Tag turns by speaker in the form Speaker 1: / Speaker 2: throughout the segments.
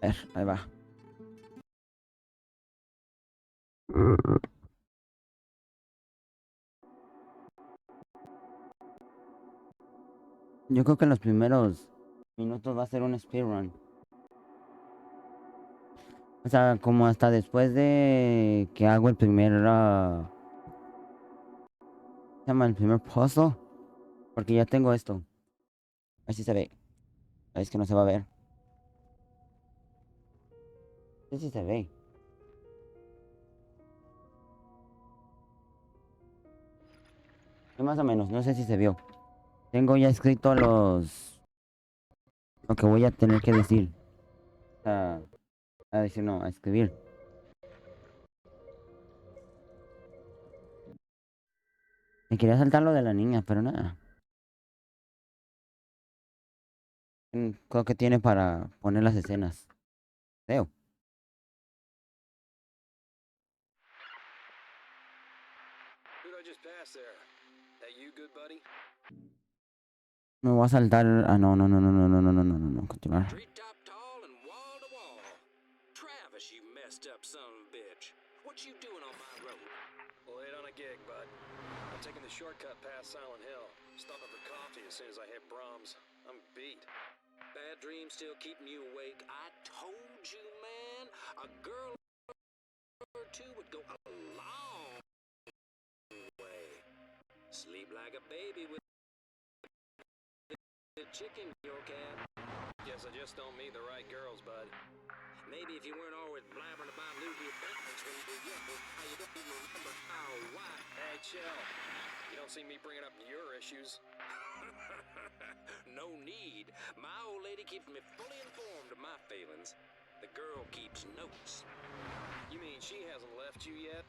Speaker 1: A ver, ahí va. Yo creo que en los primeros minutos va a ser un speedrun. O sea, como hasta después de que hago el primer... ¿se llama el primer puzzle? Porque ya tengo esto. Así se ve. Es que no se va a ver. Sí, sí se ve. Sí, más o menos, no sé si se vio. Tengo ya escrito lo que voy a tener que decir. A decir, no, a escribir. Me quería saltar lo de la niña, pero nada. Creo que tiene para poner las escenas. Creo. Me voy a saltar. Ah, no, no, no, no, no, no, no, no, no, no, no. Continuar.
Speaker 2: Treetop tall and wall to wall. Travis, you messed up son of a bitch. What you doing on my road?
Speaker 3: Late on a gig, bud. I'm taking the shortcut past Silent Hill. Stopping for coffee as soon as I hit Brahms. I'm beat.
Speaker 2: Bad dreams still keeping you awake. I told you, man, a girl or two would go a long way. Sleep like a baby with a chicken in your cab.
Speaker 3: Guess I just don't meet the right girls, bud.
Speaker 2: Maybe if you weren't always blabbering about losing your balance when you were young, how you don't even remember how, why.
Speaker 3: Hey, chill. You don't see me bringing up your issues.
Speaker 2: No need. My old lady keeps me fully informed of my feelings. The girl keeps notes.
Speaker 3: You mean she hasn't left you yet?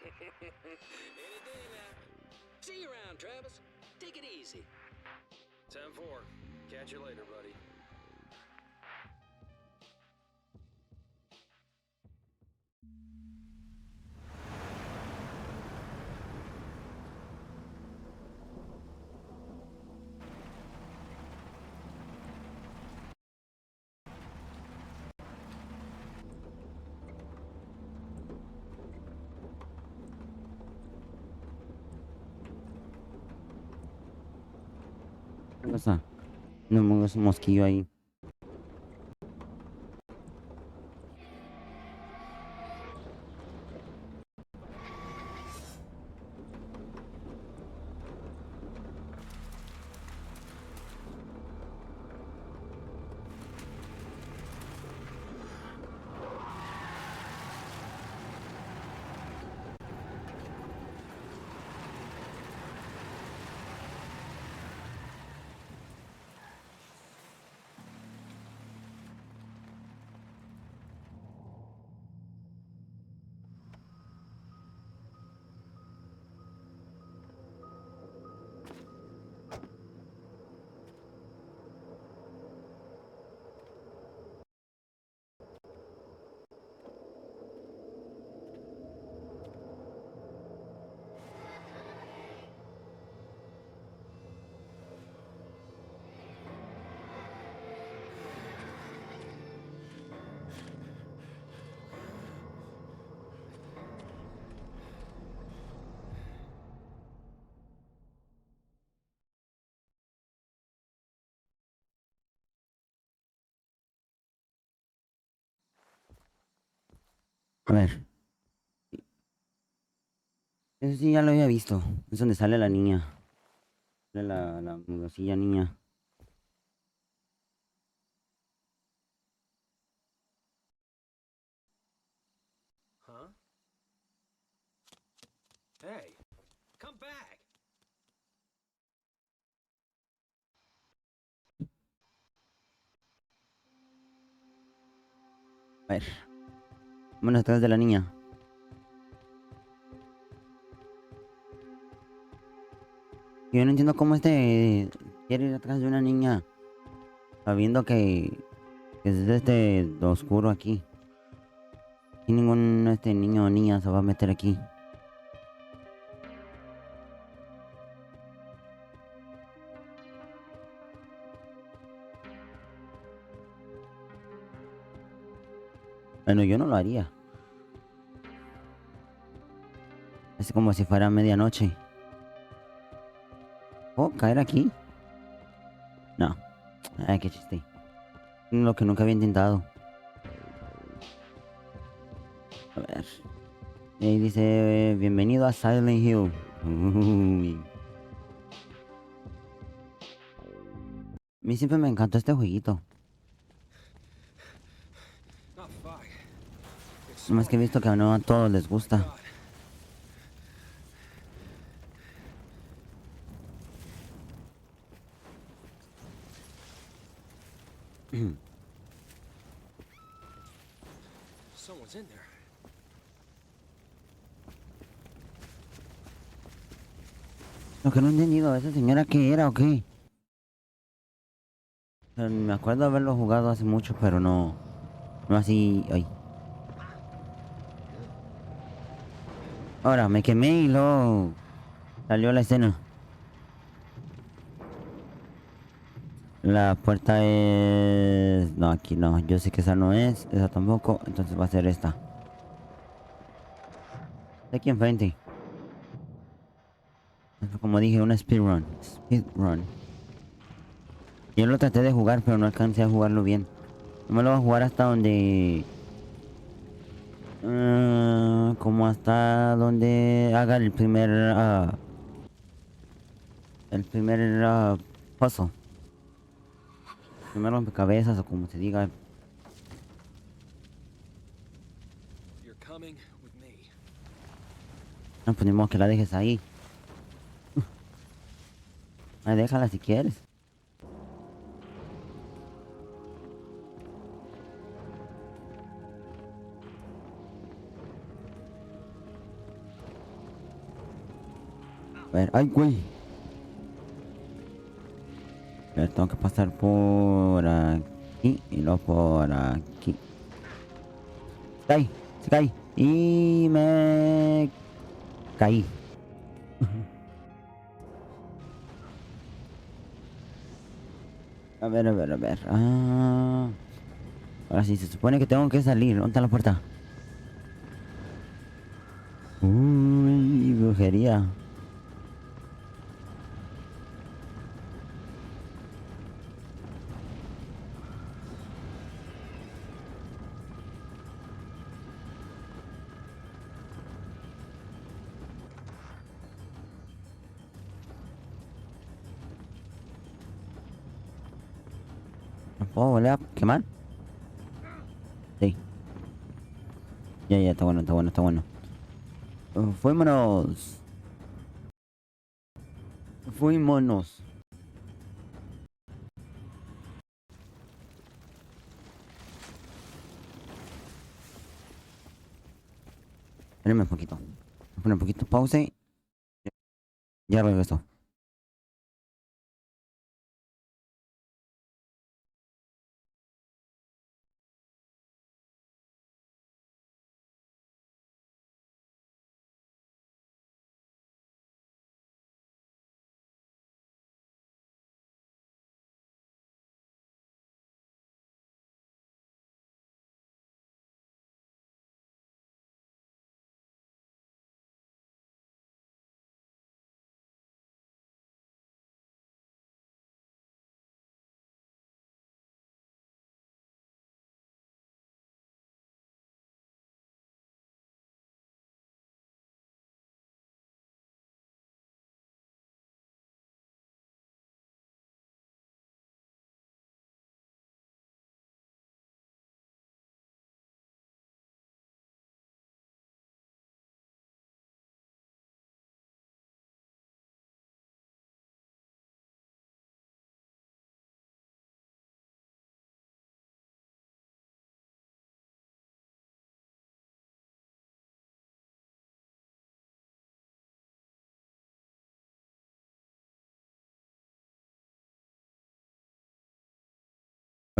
Speaker 2: Any day now. See you around, Travis. Take it easy.
Speaker 3: 10-4. Catch you later, buddy.
Speaker 1: ¿Qué pasa? No me un mosquillo ahí. A ver. Eso sí ya lo había visto. Es donde sale la niña. Sale la mudosilla niña.
Speaker 3: Hey, come back.
Speaker 1: A ver. Vámonos atrás de la niña. Yo no entiendo cómo quiere ir atrás de una niña sabiendo que es oscuro aquí. Y ningún niño o niña se va a meter aquí. Bueno, yo no lo haría. Es como si fuera medianoche. ¿Oh, caer aquí? No. Ay, qué chiste. Lo que nunca había intentado. A ver. Y dice, bienvenido a Silent Hill. Uy. A mí siempre me encantó este jueguito.
Speaker 3: Oh, fuck. It's
Speaker 1: Nomás que he visto que no a todos les gusta.
Speaker 3: God. Someone's in there.
Speaker 1: Lo que no he entendido, ¿esa señora qué era o qué? Me acuerdo de haberlo jugado hace mucho, pero no. No así. Ay. Ahora me quemé y luego salió la escena. La puerta es... No, aquí no. Yo sé que esa no es. Esa tampoco. Entonces va a ser esta. De aquí enfrente. Como dije, una speedrun. Speedrun. Yo lo traté de jugar, pero no alcancé a jugarlo bien. No me lo voy a jugar hasta donde... como hasta donde haga el primer... el primer... puzzle. Primer rompecabezas o como se diga.
Speaker 3: You're coming with me.
Speaker 1: No, pues ni modo que la dejes ahí. Ay, déjala si quieres. A ver, ay, güey. A ver, tengo que pasar por aquí y luego por aquí. Se cae. Y me caí. A ver, a ver, a ver. Ahora sí, se supone que tengo que salir. ¿Dónde está la puerta? Uy, brujería. ¿Me puedo volver a quemar? Sí. Ya, ya, está bueno, está bueno, está bueno. Fuímonos. Fuímonos. Espérenme un poquito. Voy a poner un poquito pause. Ya regreso.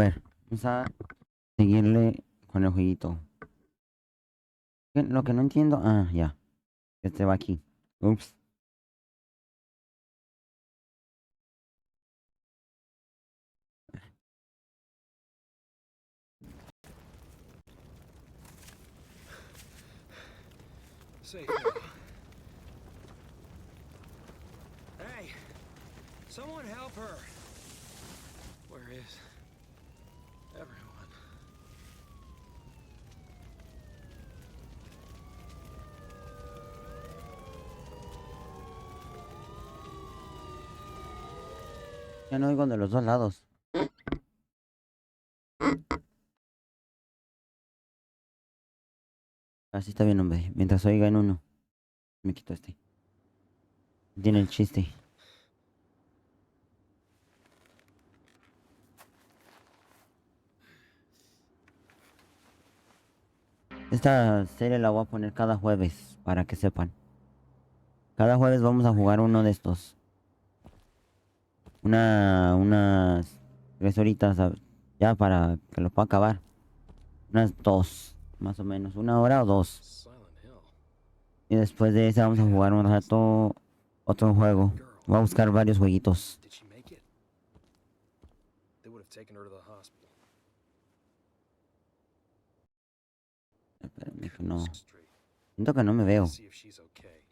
Speaker 1: A ver, vamos a seguirle con el jueguito. Lo que no entiendo... Ah, ya. Este va aquí. Ups.
Speaker 3: Safe now. Hey! Someone help her! Where is everyone?
Speaker 1: Ya no oigo de los dos lados. Así está bien, hombre. Mientras oiga en uno. Me quito este. Tiene el chiste. Esta serie la voy a poner cada jueves, para que sepan. Cada jueves vamos a jugar uno de estos. Unas 3 horitas, ya para que lo pueda acabar. Unas 2, más o menos. 1 hora o 2.
Speaker 3: Silent Hill.
Speaker 1: Y después de ese vamos a jugar un rato otro juego. Voy a buscar varios jueguitos.
Speaker 3: Did she make it? They would have taken her to the hospital.
Speaker 1: Espérame que no.
Speaker 3: Street.
Speaker 1: Siento que no me veo.
Speaker 3: See if she's okay.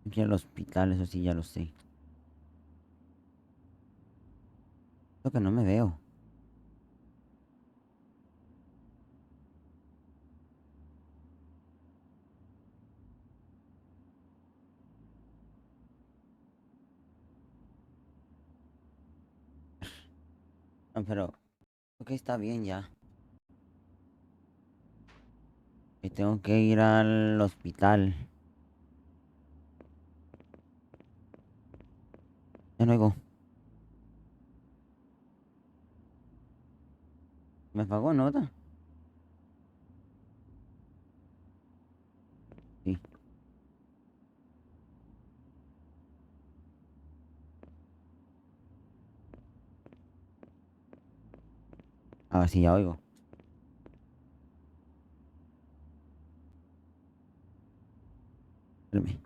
Speaker 1: Aquí al hospital, eso sí ya lo sé. Siento que no me veo. Ah, pero... Ok, está bien ya. Y tengo que ir al hospital. Ya no oigo. ¿Me apagó nota? Sí. Ahora sí, ya oigo. Espérame.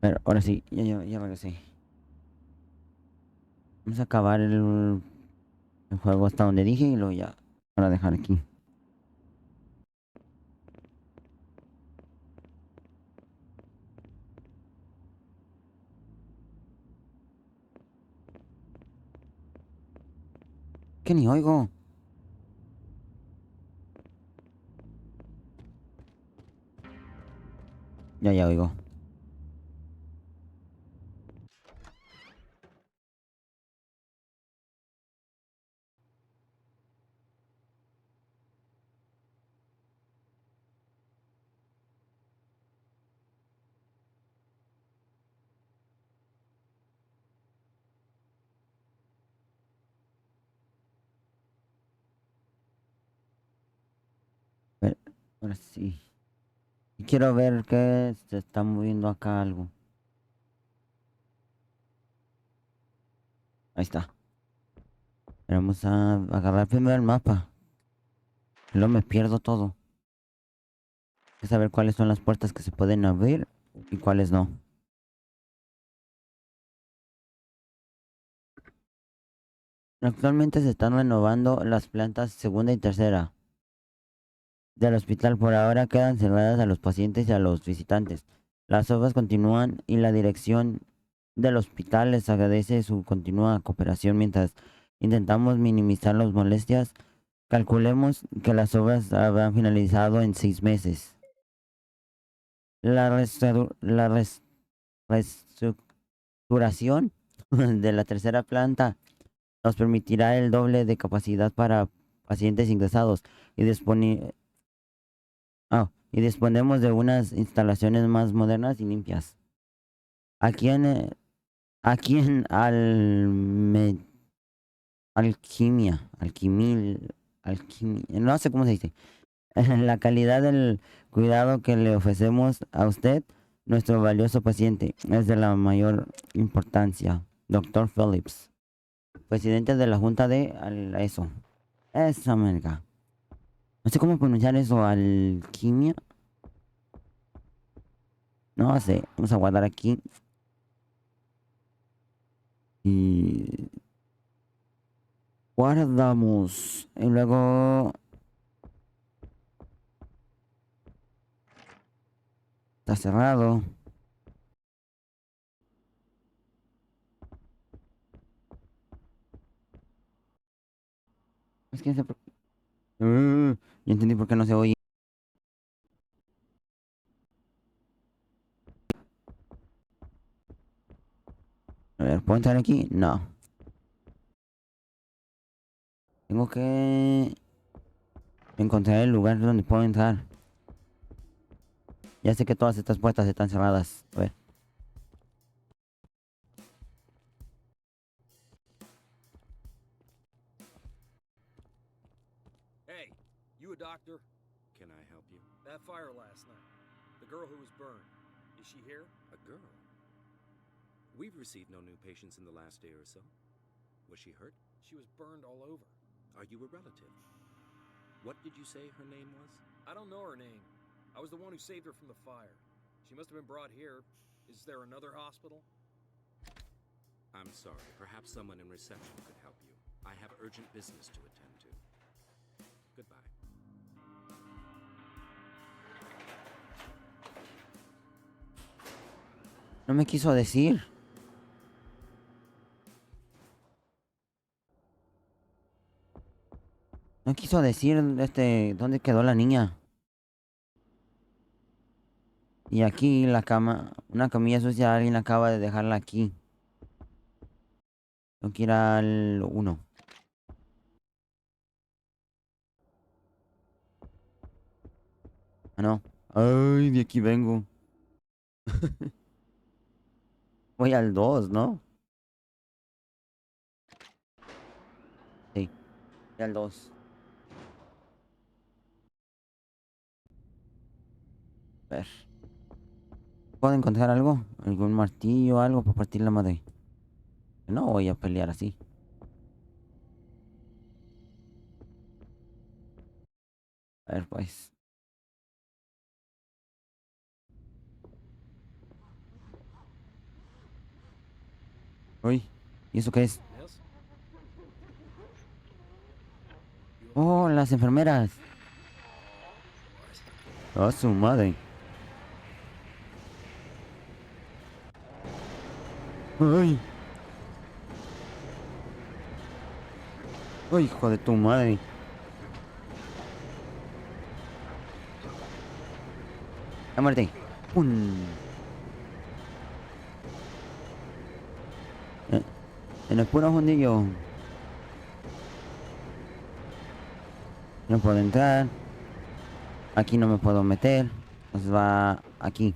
Speaker 1: Pero ahora sí, ya regresé. Vamos a acabar el juego hasta donde dije y luego ya para dejar aquí. Que ni oigo. Ya oigo. Pero, ahora sí. Y quiero ver que se está moviendo acá algo. Ahí está. Pero vamos a agarrar primero el mapa. Luego me pierdo todo. Hay que saber cuáles son las puertas que se pueden abrir y cuáles no. Actualmente se están renovando las plantas segunda y tercera del hospital. Por ahora quedan cerradas a los pacientes y a los visitantes. Las obras continúan y la dirección del hospital les agradece su continua cooperación mientras intentamos minimizar las molestias. Calculemos que las obras habrán finalizado en 6 meses. La reestructuración de la tercera planta nos permitirá el doble de capacidad para pacientes ingresados y y disponemos de unas instalaciones más modernas y limpias. Aquí en, eh, aquí en alquimia, no sé cómo se dice. La calidad del cuidado que le ofrecemos a usted, nuestro valioso paciente, es de la mayor importancia. Doctor Phillips, presidente de la Junta de eso. Esa merga. No sé cómo pronunciar eso, alquimia. No sé, vamos a guardar aquí. Y guardamos. Y luego está cerrado. Es que no sé por qué. Ya entendí por qué no se oye. A ver, ¿puedo entrar aquí? No. Tengo que encontrar el lugar donde puedo entrar. Ya sé que todas estas puertas están cerradas. A ver.
Speaker 3: Hey, you a doctor?
Speaker 4: Can I help you?
Speaker 3: That fire last night. The girl who was burned. Is she here?
Speaker 4: A girl? We've received no new patients in the last day or so. Was she hurt?
Speaker 3: She was burned all over.
Speaker 4: Are you a relative? What did you say her name was?
Speaker 3: I don't know her name. I was the one who saved her from the fire. She must have been brought here. Is there another hospital?
Speaker 4: I'm sorry. Perhaps someone in reception could help you. I have urgent business to attend to. Goodbye.
Speaker 1: No me quiso decir. No quiso decir dónde quedó la niña. Y aquí la cama, una camilla sucia, alguien acaba de dejarla aquí. Tengo que ir al 1. Ah, no. Ay, de aquí vengo. Voy al 2, ¿no? Sí, voy al 2. A ver. ¿Puedo encontrar algo? ¿Algún martillo o algo para partir la madre? No voy a pelear así. A ver, pues. Uy, ¿y eso qué es?
Speaker 3: Yes?
Speaker 1: Oh, las enfermeras.
Speaker 3: What?
Speaker 1: A su madre. Ay. Ay, hijo de tu madre. La muerte. ¡Pum! Eh, En el puro fundillo. No puedo entrar. Aquí no me puedo meter. Entonces va aquí.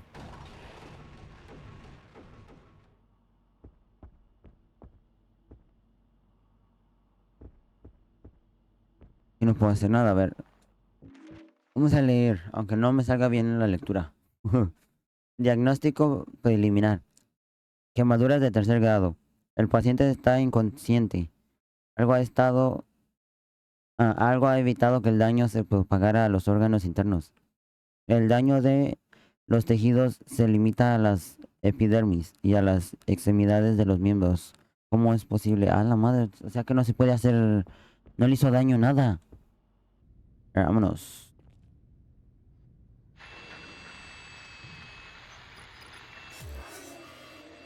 Speaker 1: Y no puedo hacer nada. A ver. Vamos a leer. Aunque no me salga bien en la lectura. Diagnóstico preliminar. Quemaduras de tercer grado. El paciente está inconsciente. Algo ha estado... algo ha evitado que el daño se propagara a los órganos internos. El daño de los tejidos se limita a las epidermis y a las extremidades de los miembros. ¿Cómo es posible? A la madre, o sea que no se puede hacer... No le hizo daño nada. Vámonos.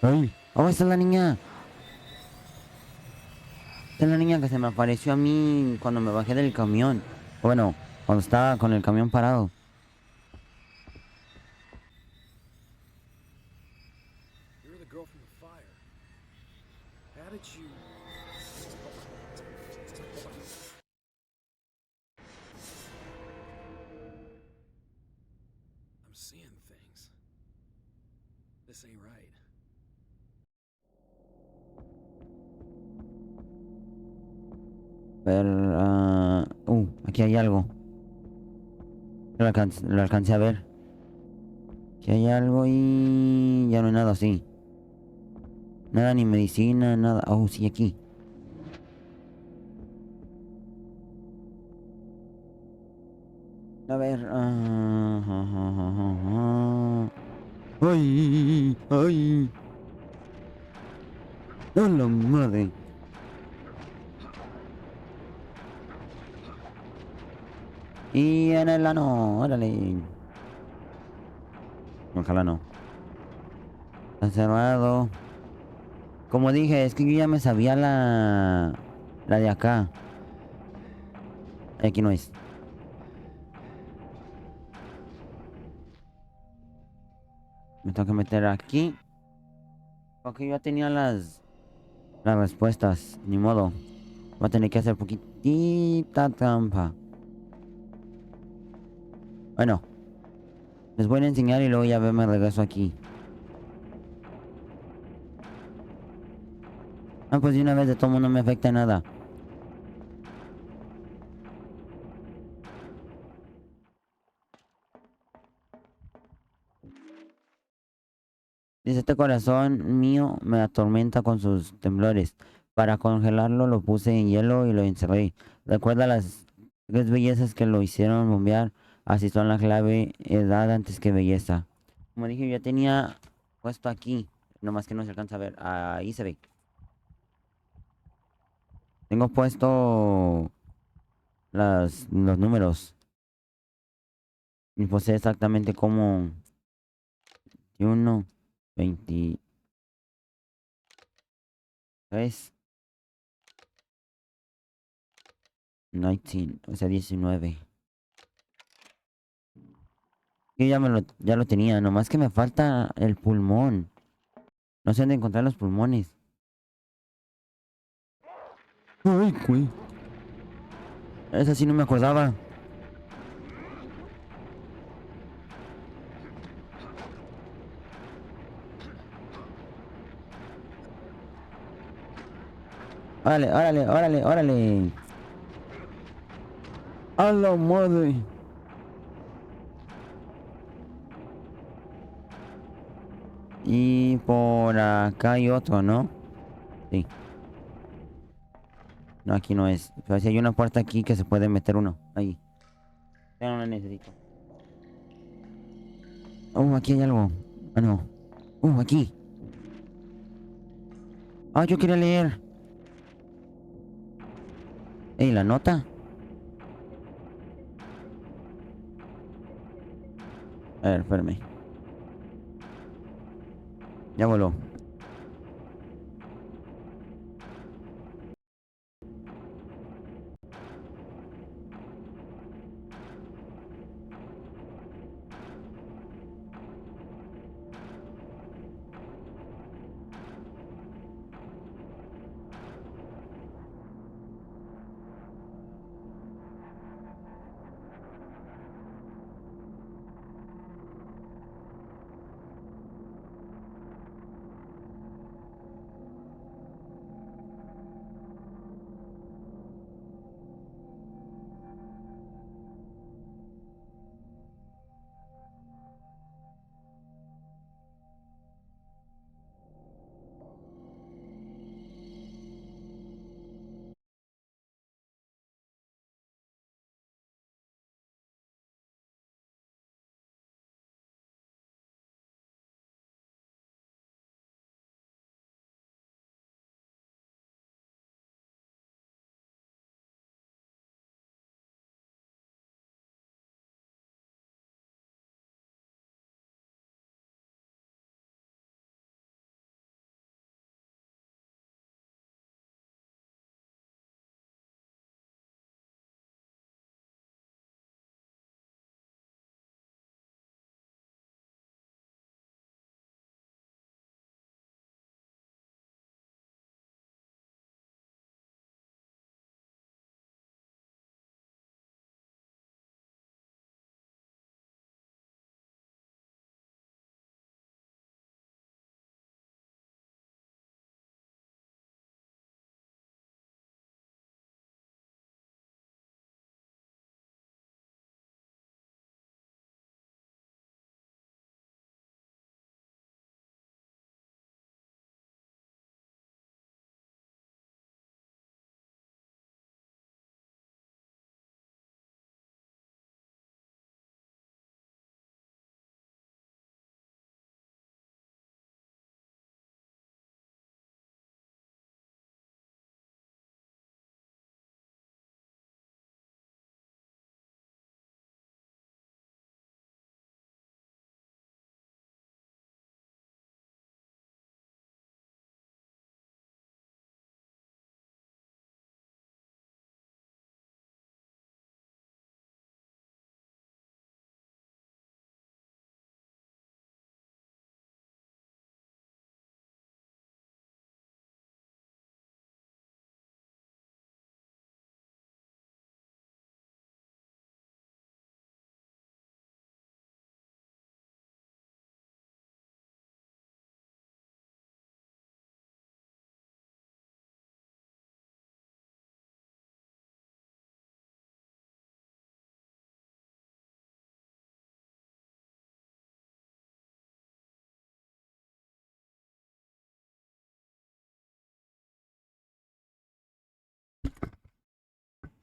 Speaker 1: ¡Ay! ¡Oh, esa es la niña! Esa es la niña que se me apareció a mí cuando me bajé del camión. Bueno, cuando estaba con el camión parado.
Speaker 3: You're the girl from the fire. How did you... I'm seeing things. This ain't right.
Speaker 1: A ver... aquí hay algo. Lo alcancé a ver. Aquí hay algo y... ya no hay nada, sí. Nada, ni medicina, nada. Oh, sí, aquí. A ver. Ay, ay. ¡A la madre! Y en el ano, órale. Ojalá no. Está cerrado. Como dije, es que yo ya me sabía la de acá. Aquí no es. Me tengo que meter aquí. Porque yo ya tenía las respuestas. Ni modo. Voy a tener que hacer poquitita trampa. Bueno. Les voy a enseñar y luego ya me regreso aquí. Ah, pues de una vez de todo no me afecta nada. Dice, este corazón mío me atormenta con sus temblores. Para congelarlo lo puse en hielo y lo encerré. Recuerda las tres bellezas que lo hicieron bombear. Así son la clave, edad antes que belleza. Como dije, yo ya tenía puesto aquí. Nomás que no se alcanza a ver. Ahí se ve. Tengo puesto los números. Y pues sé exactamente cómo... 21, 23, 19, o sea, 19. Yo ya lo tenía, nomás que me falta el pulmón. No sé dónde encontrar los pulmones. Ay, güey. Esa sí no me acordaba. Órale, órale, órale, órale. A la madre. Y por acá hay otro, ¿no? Sí. No, aquí no es. Pero si hay una puerta aquí que se puede meter uno. Ahí. Ya no la necesito. Oh, aquí hay algo. Ah, no. Aquí. Ah, yo quería leer. Ey, ¿la nota? A ver, espérame. Ya voló.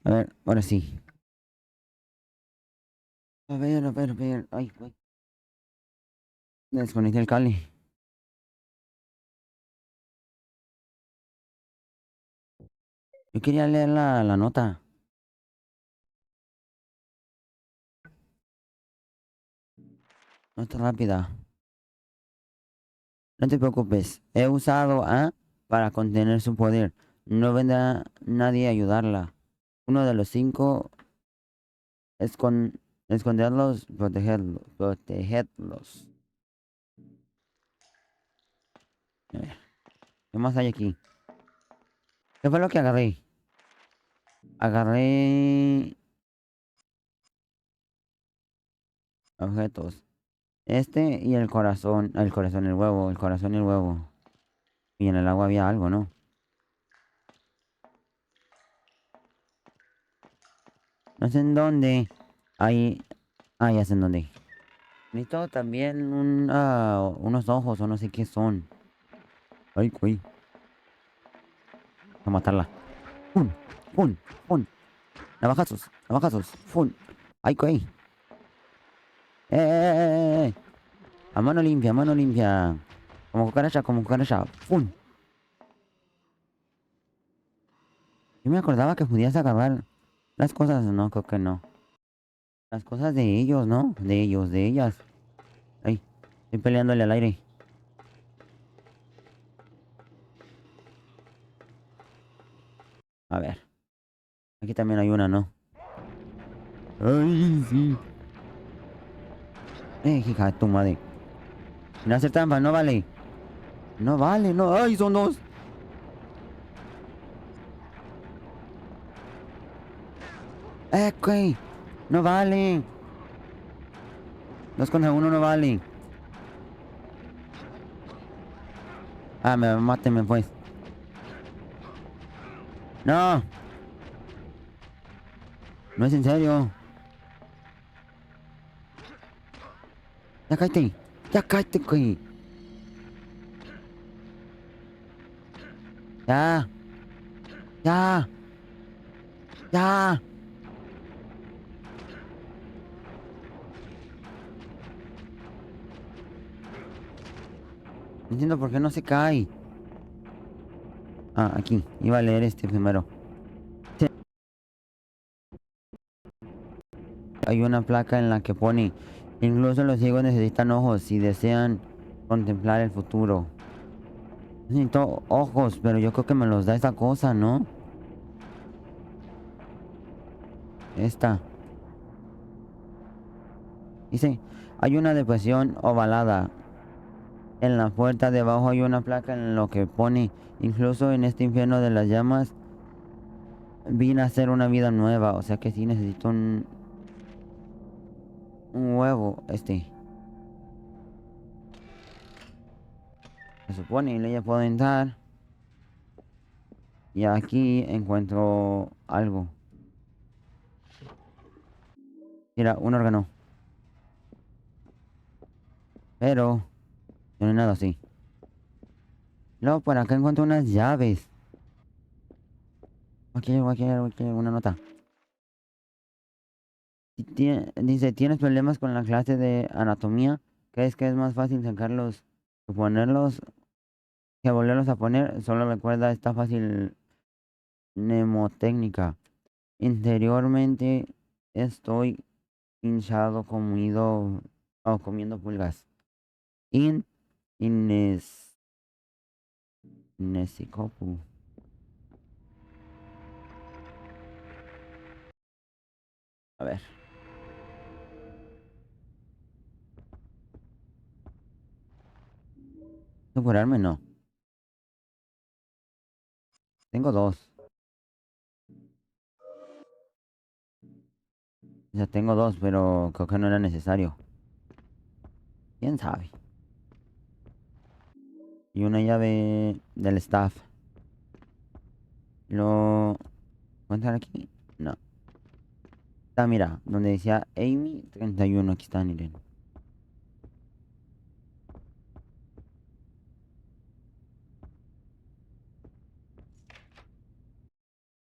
Speaker 1: A ver, ahora sí. A ver. Ay, güey. Desconecté el cable. Yo quería leer la nota. Nota rápida. No te preocupes. He usado A para contener su poder. No vendrá nadie a ayudarla. Uno de los cinco es esconderlos, protegerlos. A ver, ¿qué más hay aquí? ¿Qué fue lo que agarré? Agarré objetos. Este y el corazón. El corazón, el huevo. El corazón y el huevo. Y en el agua había algo, ¿no? No sé en dónde. Ahí. Ah, ya sé en dónde. Necesito también unos ojos o no sé qué son. Ay, güey. A matarla. ¡Fun! ¡Fun! ¡Fun! Navajazos. Navajazos. ¡Fun! Ay, güey. ¡Eh! A mano limpia, a mano limpia. Como cucaracha, como cucaracha. ¡Fun! Yo me acordaba que podías agarrar las cosas, no, creo que no. Las cosas de ellos, ¿no? De ellos, de ellas. Ay, estoy peleándole al aire. A ver. Aquí también hay una, ¿no? Ay, sí. Hija de tu madre. No hacer trampa, no vale. No vale, no. Ay, son dos. Güey. No vale. Dos contra uno no vale. Ah, máteme pues. No. No es en serio. Ya cállate. Ya cállate, güey. Ya. Ya. Ya. No entiendo por qué no se cae. Ah, aquí. Iba a leer este primero. Hay una placa en la que pone: incluso los ciegos necesitan ojos si desean contemplar el futuro. Necesito ojos, pero yo creo que me los da esta cosa, ¿no? Esta. Dice: hay una depresión ovalada. En la puerta debajo hay una placa en lo que pone: incluso en este infierno de las llamas vine a hacer una vida nueva. O sea que sí necesito un huevo. Se supone, y ya puedo entrar. Y aquí encuentro algo. Mira, un órgano. Pero no hay nada así. Luego por acá encuentro unas llaves. Aquí hay una nota. Dice: ¿tienes problemas con la clase de anatomía? ¿Crees que es más fácil sacarlos que ponerlos que volverlos a poner? Solo recuerda esta fácil mnemotécnica. Interiormente estoy hinchado, comido o comiendo pulgas. In Ines Nesicopu. A ver. ¿Tengo que curarme? No. Tengo dos. O sea, tengo dos, pero creo que no era necesario. ¿Quién sabe? Y una llave del staff. Lo... ¿Puedo entrar aquí? No. Está, mira, donde decía Amy 31. Aquí está, miren.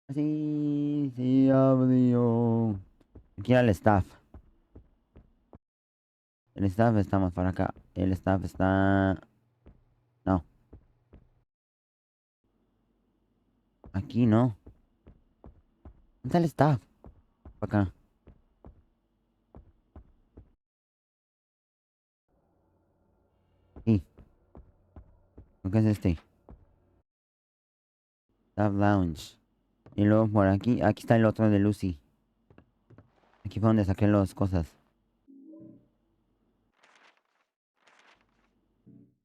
Speaker 1: Así se abrió. Aquí era el staff. El staff está más para acá. El staff está... No. Aquí no. ¿Dónde está el staff? Para acá. Sí. ¿Qué es este? Staff Lounge. Y luego por aquí. Aquí está el otro de Lucy. Aquí fue donde saqué las cosas.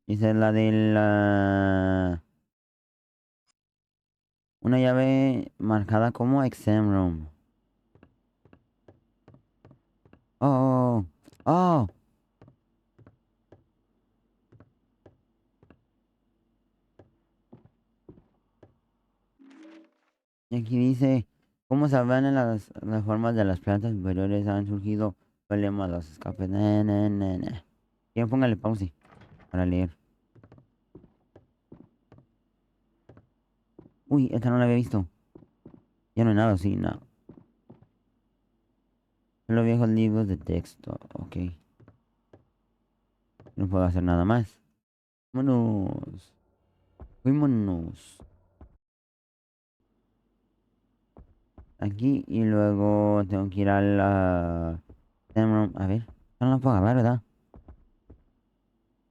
Speaker 1: Esa es la de la... Una llave marcada como Exam Room. Oh, oh, oh. Y aquí dice: ¿cómo sabrán en las formas de las plantas superiores han surgido problemas los escapes? Quieren, póngale pause para leer. Uy, esta no la había visto. Ya no hay nada, sí, no. Solo viejos libros de texto, ok. No puedo hacer nada más. Vámonos. Fuímonos. aquí y luego tengo que ir a la... A ver, no lo puedo agarrar, ¿verdad?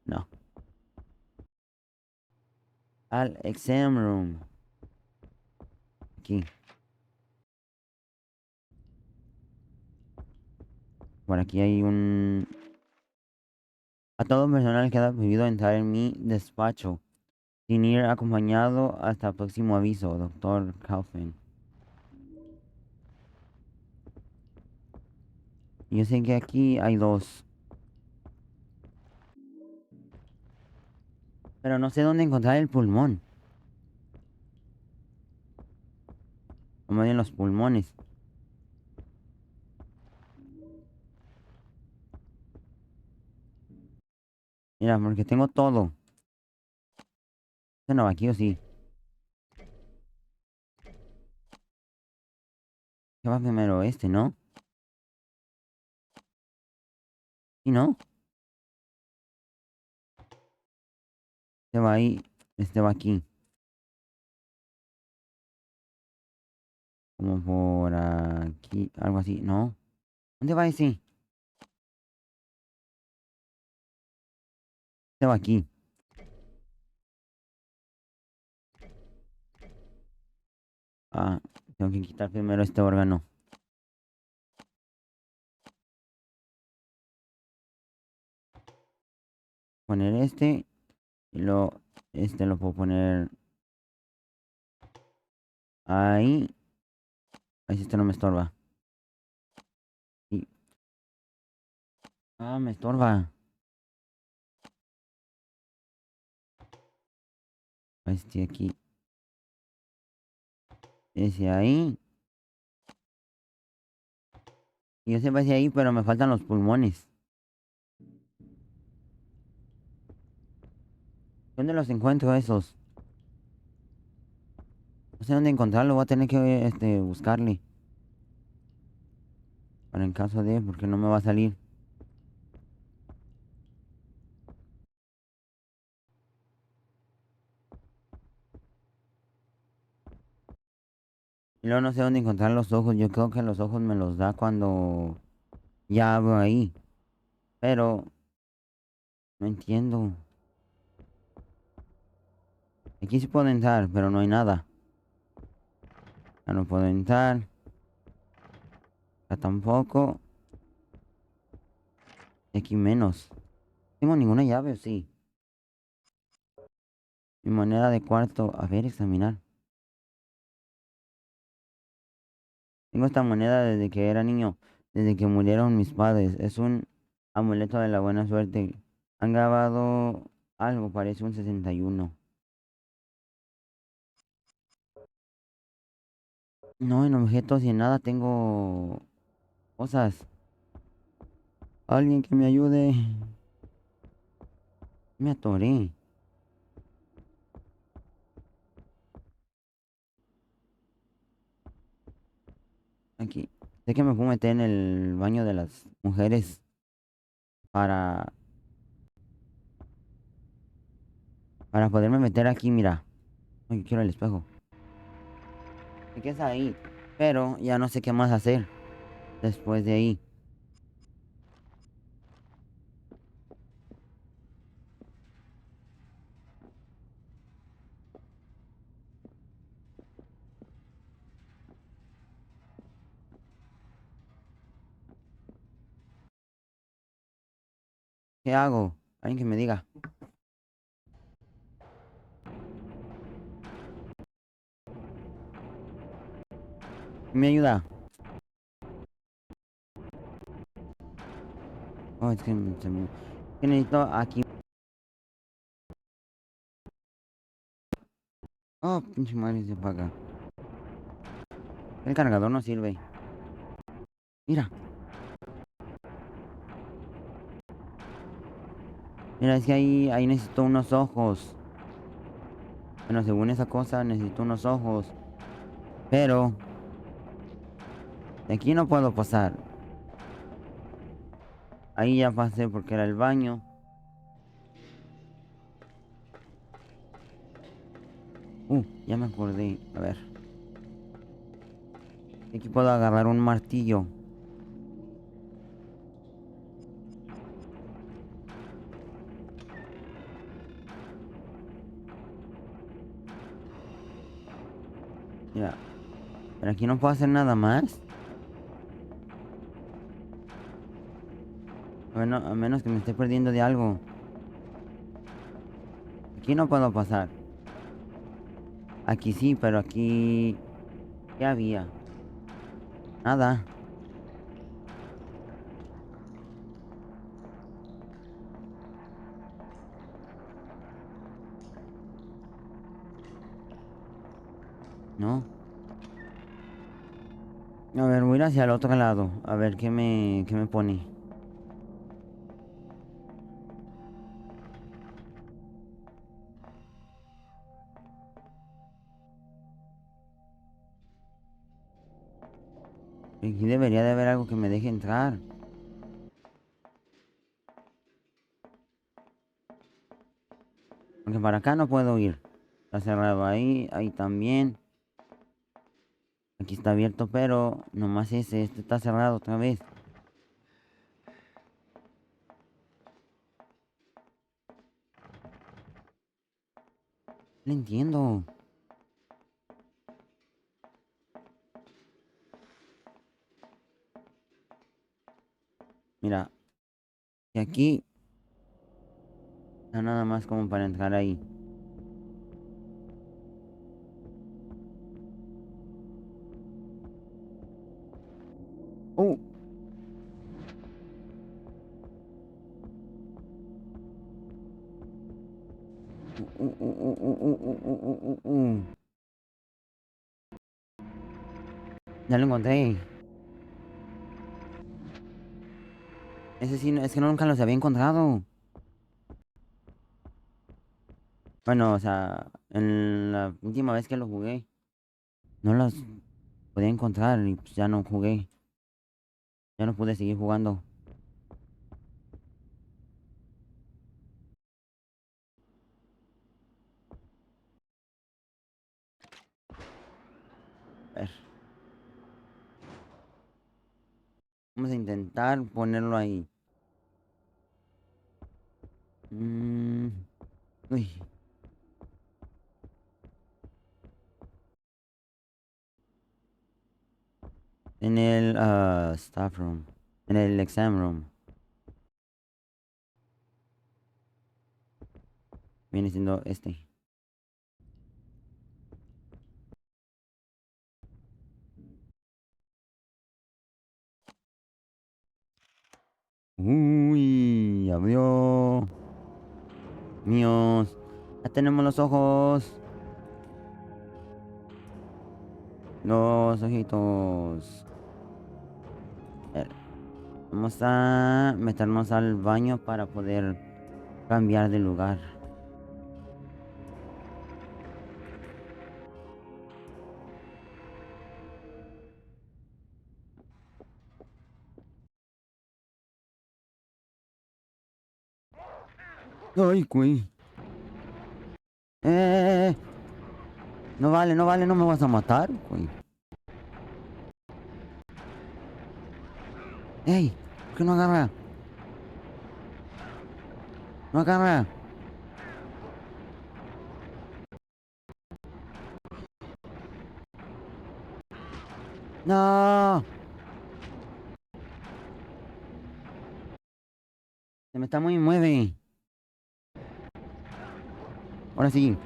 Speaker 1: No. Al exam room. Aquí. Por aquí hay un... A todo personal queda prohibido entrar en mi despacho sin ir acompañado hasta próximo aviso, doctor Kaufman. Yo sé que aquí hay dos, pero no sé dónde encontrar el pulmón. O más bien los pulmones. Mira, porque tengo todo. Este no, aquí o sí. ¿Qué va primero? Este, ¿no? ¿Y no? Este va ahí. Este va aquí. Como por aquí. Algo así. ¿No? ¿Dónde va ese? Este va aquí. Ah, tengo que quitar primero este órgano. Poner este. Y lo... Este lo puedo poner ahí. A ver si este no me estorba. Y... Ah, me estorba. Este aquí. Ese ahí. Y ese va hacia ahí, pero me faltan los pulmones. ¿Dónde los encuentro esos? No sé dónde encontrarlo, voy a tener que buscarle. Para en caso de, porque no me va a salir. Y luego no sé dónde encontrar los ojos. Yo creo que los ojos me los da cuando ya abro ahí. Pero no entiendo. Aquí sí puedo entrar, pero no hay nada. Ya no puedo entrar. Ya tampoco. Aquí menos. ¿Tengo ninguna llave o sí? Mi moneda de cuarto. A ver, examinar. Tengo esta moneda desde que era niño. Desde que murieron mis padres. Es un amuleto de la buena suerte. Han grabado algo, parece un 61. No, en objetos y en nada tengo cosas. Alguien que me ayude. Me atoré. Aquí. Sé que me puedo meter en el baño de las mujeres para... Para poderme meter aquí, mira. Ay, quiero el espejo. Sé que es ahí. Pero ya no sé qué más hacer después de ahí. ¿Qué hago? Alguien que me diga. ¿Me ayuda? Oh, es que que necesito aquí. Oh, pinche madre se apaga. El cargador no sirve. Mira. Mira, es que ahí necesito unos ojos. Bueno, según esa cosa necesito unos ojos. Pero de aquí no puedo pasar. Ahí ya pasé porque era el baño. Ya me acordé. A ver. Aquí puedo agarrar un martillo. Mira, pero aquí no puedo hacer nada más. Bueno, a menos que me esté perdiendo de algo. Aquí no puedo pasar. Aquí sí, pero aquí... ¿Qué había? Nada. No. A ver, voy a ir hacia el otro lado. A ver qué me pone. Aquí debería de haber algo que me deje entrar. Porque para acá no puedo ir. Está cerrado ahí, ahí también. Aquí está abierto, pero nomás este está cerrado otra vez. No entiendo. Mira, y aquí está nada más como para entrar ahí. ¡Oh! Ya lo encontré. Ese sí, es que nunca los había encontrado. Bueno, o sea, en la última vez que lo jugué, no los podía encontrar y pues ya no jugué. Ya no pude seguir jugando. A ver, vamos a intentar ponerlo ahí. Mm, uy, en el staff room. En el exam room. Viene siendo este. Uy, abrió. Míos. Ya tenemos los ojos. Los ojitos. A ver, vamos a meternos al baño para poder cambiar de lugar. Ay, güey. Eh, no vale, no vale, no me vas a matar, güey. Ey, ¿por qué no agarra? No agarra. No. Se me está muy mueve. Ahora sí.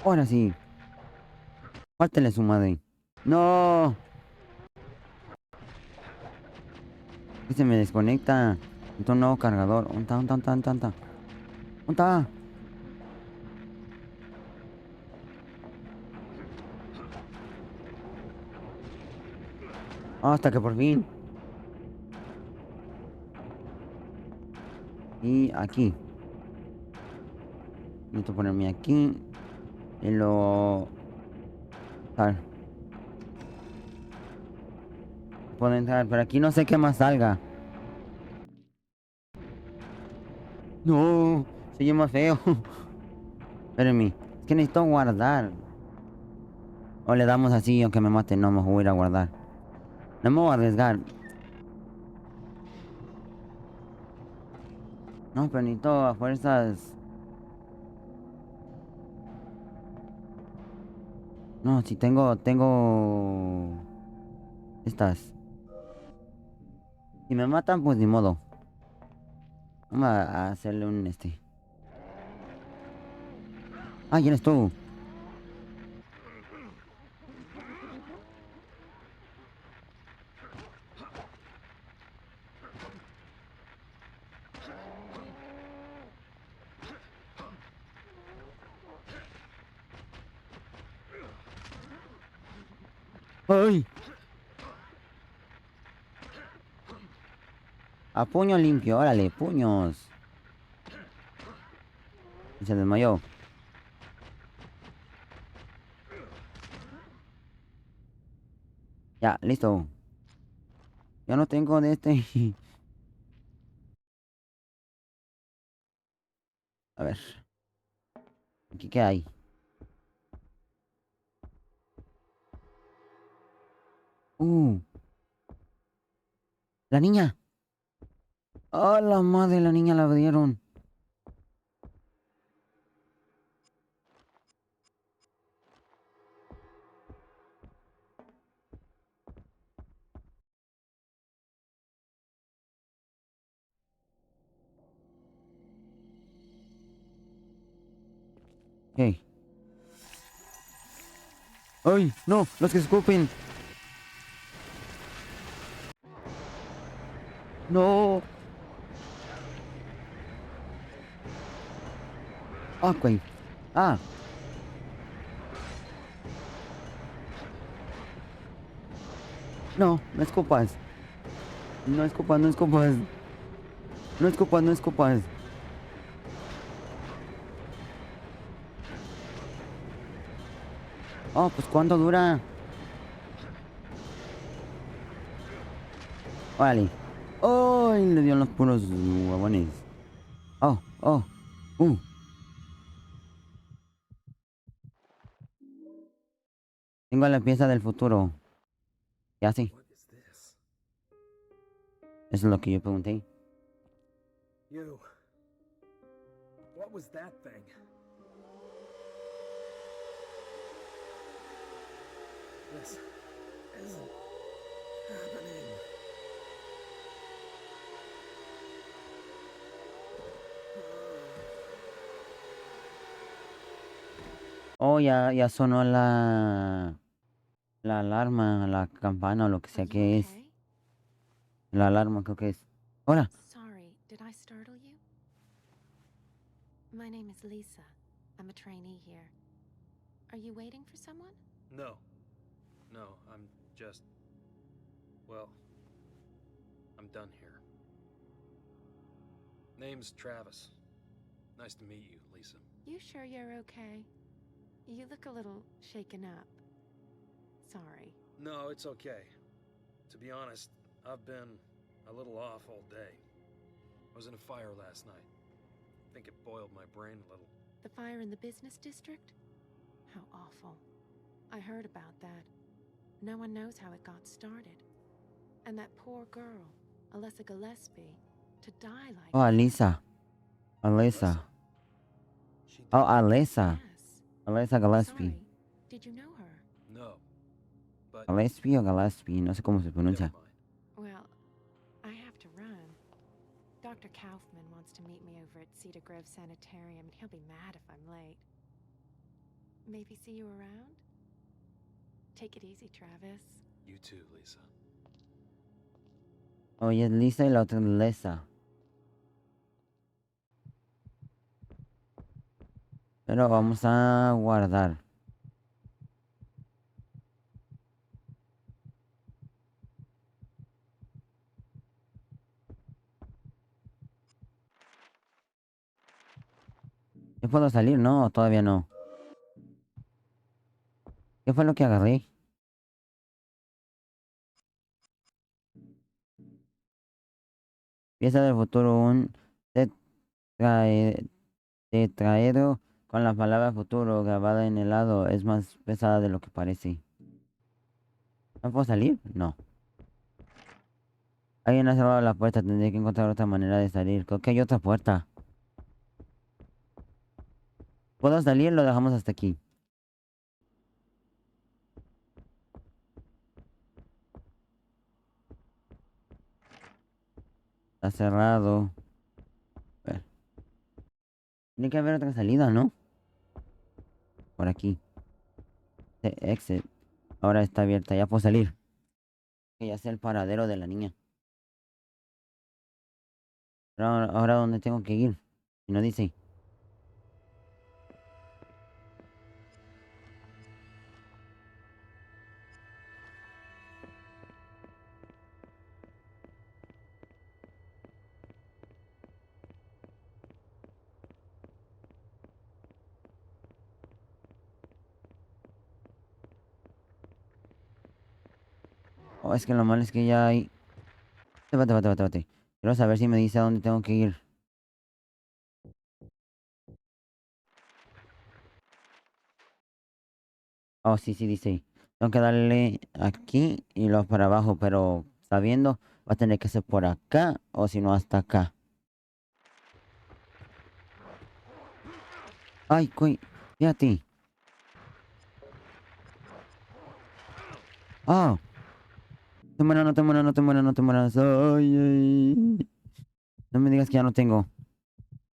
Speaker 1: Ahora sí. Pártele su madre. No. Que se me desconecta. Entonces un nuevo cargador. ¿Onta, onta, onta, onta, onta? ¿Onta? Hasta que por fin. Y aquí. Necesito ponerme aquí. Y lo... Tal. Puedo entrar, pero aquí no sé qué más salga. No. Se oye más feo. Espérenme. Es que necesito guardar. O le damos así, aunque me mate. No, me voy a ir a guardar. No me voy a arriesgar. No, pero necesito a fuerzas. No, si tengo... Estas. Si me matan, pues ni modo. Vamos a hacerle un Ah, ¿quién eres tú? ¡Ay! A puño limpio, órale, puños. Se desmayó. Ya, listo. Ya no tengo de A ver. ¿Aquí qué hay? Uh, la niña. ¡Oh, la madre! La niña la dieron. Hey. ¡Ay! ¡No! ¡Los que escupen! ¡No! ¡Ah, güey! ¡Ah! No, no escupas. No escupas, no escupas. No escupas, no escupas. Oh, pues ¿cuánto dura? Órale. ¡Ay! Le dio los puros huevones. Oh, oh. Uh. Tengo la pieza del futuro. Ya sí.
Speaker 3: What is this?
Speaker 1: Eso es lo que yo pregunté.
Speaker 3: You. What was that thing? This isn't happening.
Speaker 1: Oh, ya sonó la alarma, la campana o lo que
Speaker 5: Are
Speaker 1: sea
Speaker 5: you
Speaker 1: que es.
Speaker 5: okay?
Speaker 1: La alarma creo que es. Hola.
Speaker 5: Sorry, did I startle you? My name is Lisa. I'm a trainee here. Are you waiting for someone?
Speaker 3: No. No, I'm just. Well, I'm done here. Name's Travis. Nice to meet you, Lisa.
Speaker 5: You sure you're okay? You look a little shaken up. Sorry.
Speaker 3: No, it's okay. To be honest, I've been a little off all day. I was in a fire last night. I think it boiled my brain a little.
Speaker 5: The fire in the business district? How awful. I heard about that. No one knows how it got started. And that poor girl, Alessa Gillespie, to die like
Speaker 1: Oh,
Speaker 5: that.
Speaker 1: Alisa. Alisa.
Speaker 3: She
Speaker 1: Oh,
Speaker 3: died?
Speaker 1: Alisa.
Speaker 5: Yes.
Speaker 1: Alisa Gillespie.
Speaker 5: Sorry. Did you know her?
Speaker 3: No. But
Speaker 1: Gillespie o Gillespie, no sé cómo se
Speaker 3: never
Speaker 1: pronuncia.
Speaker 3: mind.
Speaker 5: Well, I have to run. Dr. Kaufman wants to meet me over at Cedar Grove Sanitarium, and he'll be mad if I'm late. Maybe see you around? Take it easy, Travis.
Speaker 3: You too, Lisa.
Speaker 1: Oye, es Lisa y la otra es Lesa. Pero vamos a guardar. ¿Yo puedo salir? No, todavía no. ¿Qué fue lo que agarré? Pieza del futuro, un tetraedro con la palabra futuro grabada en el lado es más pesada de lo que parece. ¿No puedo salir? No. Alguien ha cerrado la puerta, tendré que encontrar otra manera de salir. Creo que hay otra puerta. ¿Puedo salir? Lo dejamos hasta aquí. Está cerrado. A ver. Tiene que haber otra salida, ¿no? Por aquí. Exit. Ahora está abierta, ya puedo salir. Que ya sé el paradero de la niña. Ahora ¿dónde tengo que ir? Si no dice. Oh, es que lo malo es que ya hay... Bate. Quiero saber si me dice a dónde tengo que ir. Oh, sí, dice. Tengo que darle aquí y luego para abajo, pero sabiendo, va a tener que ser por acá o si no hasta acá. Ay, fíjate. Oh, no te mueras. Ay. No me digas que ya no tengo.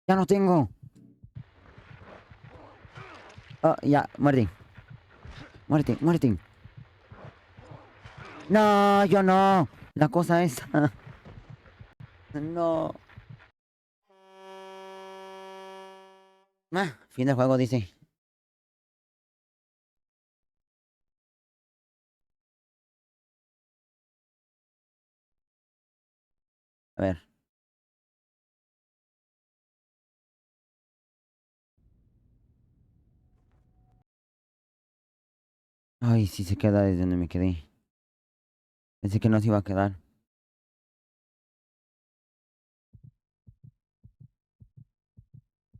Speaker 1: ¡Ya no tengo! Oh, ya, muerte. No, yo no. La cosa esa. No. Fin del juego, dice. A ver. Ay, sí se queda desde donde me quedé. Pensé que no se iba a quedar.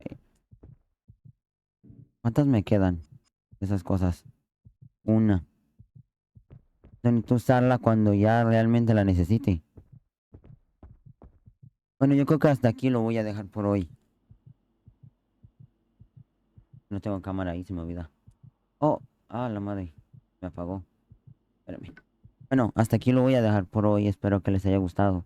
Speaker 1: Eh, ¿Cuántas me quedan? Esas cosas. Una. Necesito usarla cuando ya realmente la necesite. Bueno, yo creo que hasta aquí lo voy a dejar por hoy. No tengo cámara ahí, se me olvida. Oh, la madre. Me apagó. Espérame. Bueno, hasta aquí lo voy a dejar por hoy. Espero que les haya gustado.